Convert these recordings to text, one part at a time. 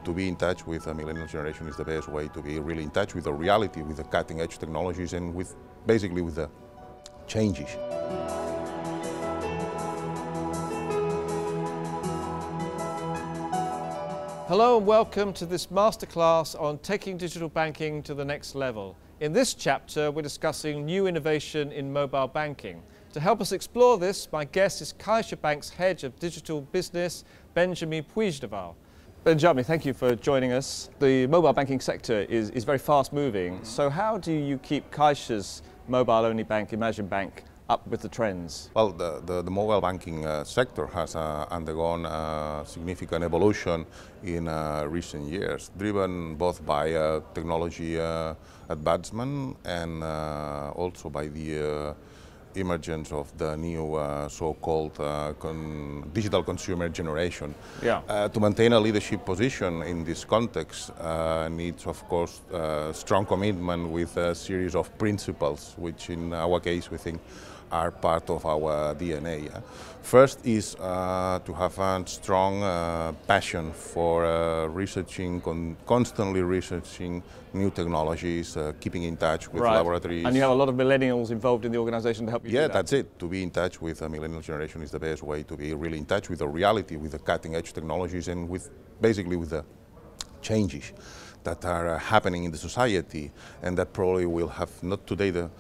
to be in touch with the millennial generation is the best way to be really in touch with the reality, with the cutting edge technologies, and with basically with the changes. Hello and welcome to this masterclass on taking digital banking to the next level. In this chapter, we're discussing new innovation in mobile banking. To help us explore this, my guest is CaixaBank's Head of Digital Business, Benjamin Puigdeval. Benjamin, thank you for joining us. The mobile banking sector is very fast moving. So how do you keep Caixa's mobile-only bank, Imagine Bank, up with the trends? Well, the mobile banking sector has undergone significant evolution in recent years, driven both by technology advancement and also by the emergence of the new so-called digital consumer generation. Yeah. To maintain a leadership position in this context needs, of course, strong commitment with a series of principles, which in our case we think are part of our DNA. First is to have a strong passion for constantly researching new technologies, keeping in touch with laboratories. And you have a lot of millennials involved in the organization to help you do that. Yeah, that's it. To be in touch with the millennial generation is the best way to be really in touch with the reality, with the cutting edge technologies, and with basically with the changes that are happening in the society, and that probably will have not today the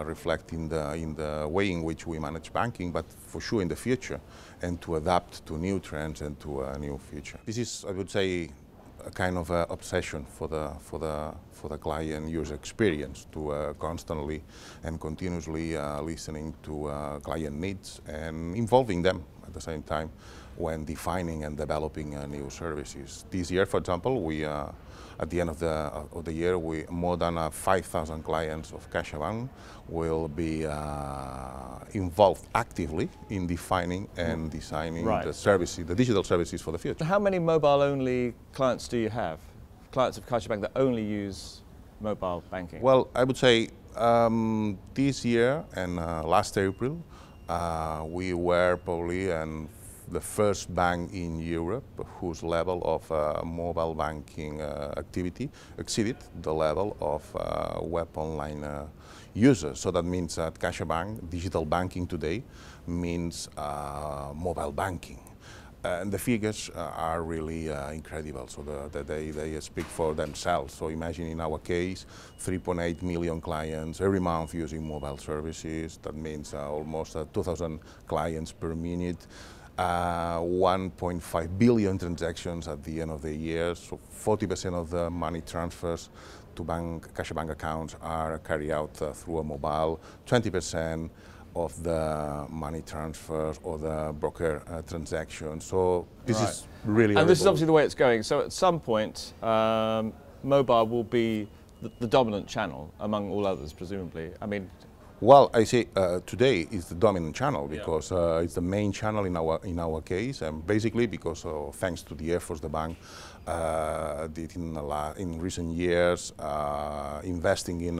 reflect in the way in which we manage banking, but for sure in the future, and to adapt to new trends and to a new future. This is, I would say, a kind of obsession for the client user experience, to constantly and continuously listening to client needs and involving them at the same time when defining and developing new services. This year, for example, we at the end of the year, more than 5,000 clients of CaixaBank will be involved actively in defining and designing the services, the digital services for the future. How many mobile-only clients do you have? Clients of CaixaBank that only use mobile banking? Well, I would say this year and last April, we were probably the first bank in Europe whose level of mobile banking activity exceeded the level of web online users. So that means that CaixaBank, digital banking today, means mobile banking. And the figures are really incredible, so they speak for themselves. So imagine in our case, 3.8 million clients every month using mobile services. That means almost 2,000 clients per minute. 1.5 billion transactions at the end of the year, so 40% of the money transfers to CaixaBank accounts are carried out through a mobile, 20% of the money transfers or the broker transactions. So this is really And this is obviously the way it's going. So at some point, mobile will be the dominant channel among all others, presumably. I mean, well, I say today is the dominant channel because it's the main channel in our case, and basically because thanks to the efforts the bank did in recent years, investing in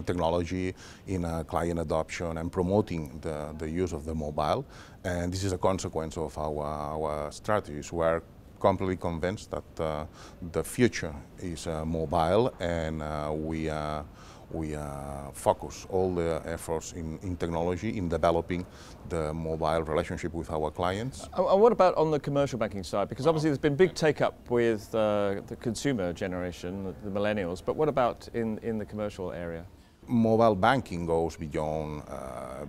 technology, in client adoption, and promoting the use of the mobile, and this is a consequence of our strategies. We are completely convinced that the future is mobile, and we focus all the efforts in technology, in developing the mobile relationship with our clients. And what about on the commercial banking side? Because obviously there's been big take-up with the consumer generation, the millennials, but what about in the commercial area? Mobile banking goes beyond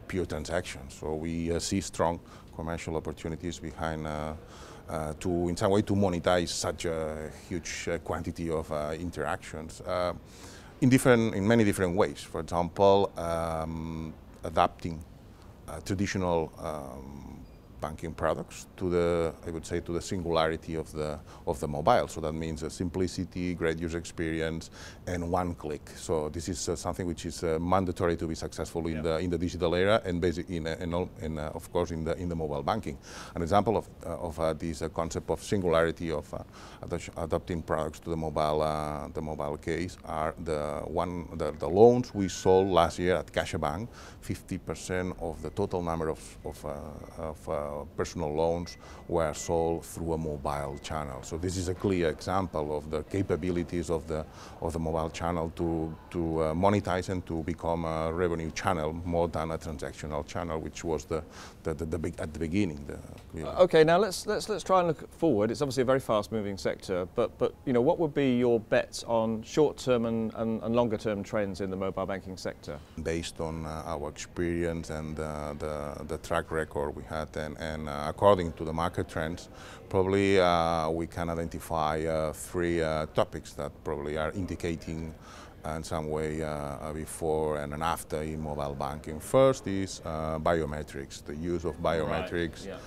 pure transactions, so we see strong commercial opportunities behind in some way to monetize such a huge quantity of interactions. In many different ways. For example, adapting traditional banking products to the singularity of the mobile. So that means simplicity, great user experience, and one click. So this is something which is mandatory to be successful in the digital era, and of course in the mobile banking. An example of this concept of singularity of adapting products to the mobile case are the loans we sold last year at CaixaBank. 50% of the total number of personal loans were sold through a mobile channel. So this is a clear example of the capabilities of the mobile channel to monetize and to become a revenue channel more than a transactional channel, which was at the beginning. Okay, now let's try and look forward. It's obviously a very fast-moving sector, but you know, what would be your bets on short-term and longer-term trends in the mobile banking sector? Based on our experience and the track record we had, and according to the market trends, probably we can identify three topics that probably are indicating in some way before and after in mobile banking. First is biometrics, the use of biometrics. Right.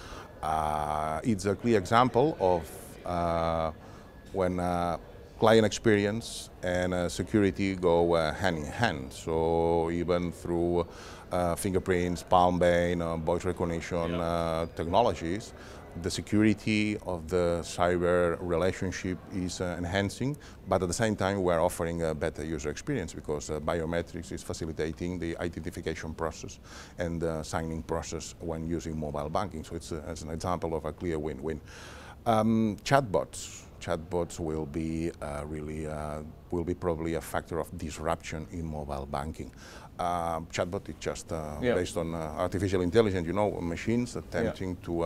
Yeah. It's a clear example of when client experience and security go hand in hand. So even through fingerprints, palm vein, voice recognition technologies, the security of the cyber relationship is enhancing, but at the same time we're offering a better user experience because biometrics is facilitating the identification process and the signing process when using mobile banking. So it's an example of a clear win-win. Chatbots will be probably a factor of disruption in mobile banking. Chatbot is just based on artificial intelligence, you know, machines attempting to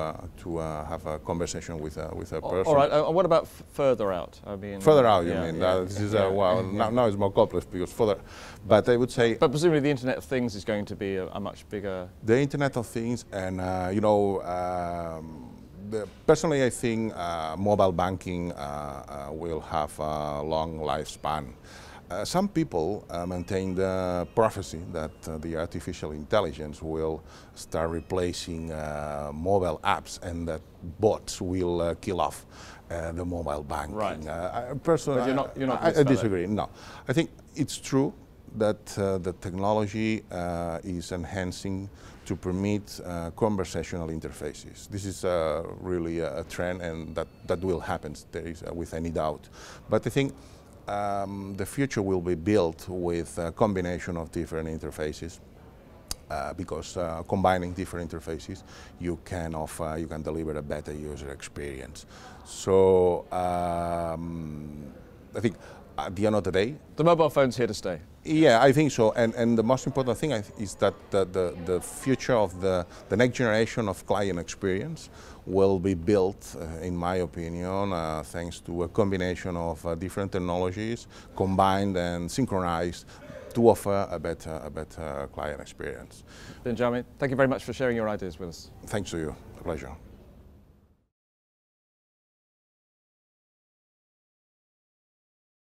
have a conversation with a person. All right, what about further out? I mean, further out, you mean? This is well, now it's more complex because further, but I would say. But presumably the Internet of Things is going to be a much bigger. The Internet of Things, and you know. Personally, I think mobile banking will have a long lifespan. Some people maintain the prophecy that the artificial intelligence will start replacing mobile apps and that bots will kill off the mobile banking. Right. Personally, you're not I disagree. No, I think it's true that the technology is enhancing to permit conversational interfaces. This is really a trend, and that will happen, there is with any doubt. But I think the future will be built with a combination of different interfaces, because combining different interfaces, you can deliver a better user experience. So I think at the end of the day, the mobile phone's here to stay. Yeah, I think so. And the most important thing is that the future of the next generation of client experience will be built, in my opinion, thanks to a combination of different technologies combined and synchronized to offer a better client experience. Benjamín, thank you very much for sharing your ideas with us. Thanks to you. A pleasure.